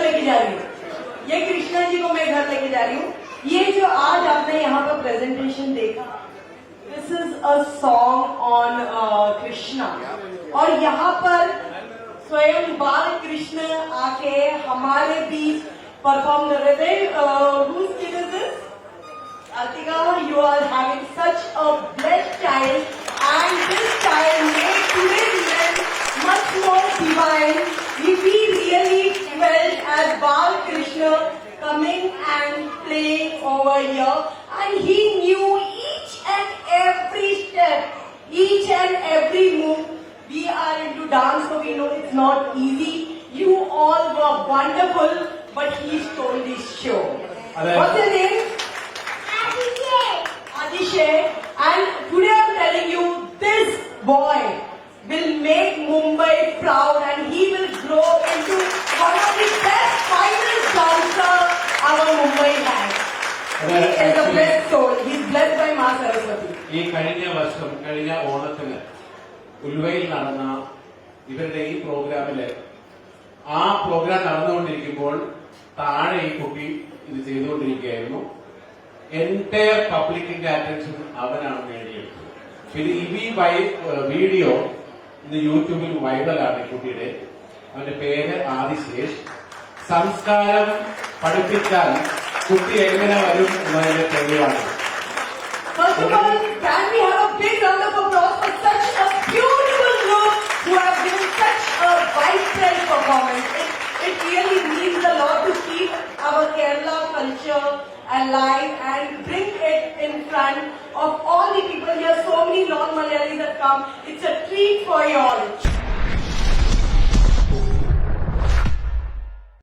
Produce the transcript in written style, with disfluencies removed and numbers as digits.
लेके जा रही हूँ, ये कृष्णा जी को मैं घर लेके जा रही हूँ। ये जो आज आपने यहाँ पर प्रेजेंटेशन देखा, this is a song on Krishna, और यहाँ पर स्वयं बाल कृष्ण आके हमारे बीच परफॉर्म कर रहे थे। Whose kid is this? Atika, you are having such a blessed child, and this child made today's event much more divine. We really felt as Bal Krishna coming and playing over here, and he knew each and every step, each and every move. We are into dance, so we know it's not easy. You all were wonderful, but he stole this show. What's your name? Adishay. And today I'm telling you, this boy will make Mumbai proud, and he will grow into one of the best finest dancers our Mumbai has. He is a blessed soul. He is blessed by Ma Saraswati. ഈ കഴിഞ്ഞ ഓണത്തിന് ഉൽവയിൽ നടന്ന ഇവരുടെ ഈ പ്രോഗ്രാമില് ആ programme നടന്നുകൊണ്ടിരിക്കുമ്പോൾ താഴെ ഈ കുട്ടി ഇത് ചെയ്തുകൊണ്ടിരിക്കുകയായിരുന്നു. എൻറ്റയർ പബ്ലിക്കിന്റെ അറ്റൻഷൻ അവനാണ് നേടിയെടുത്തത്. പിന്നെ ഈ വീഡിയോ ഇന്ന് യൂട്യൂബിൽ വൈറലാണ് ഈ കുട്ടിയുടെ. അവന്റെ പേര് ആദിശേഷ്. സംസ്കാരം പഠിപ്പിച്ചാൽ കുട്ടി എങ്ങനെ വരും എന്നതിന്റെ തെളിവാണ്. First of all, can we have a big round of applause for such a beautiful group who have given such a vibrant performance. It really means a lot to keep our Kerala culture alive and bring it in front of all the people here. So many non-Malayalis have come. It's a treat for you all.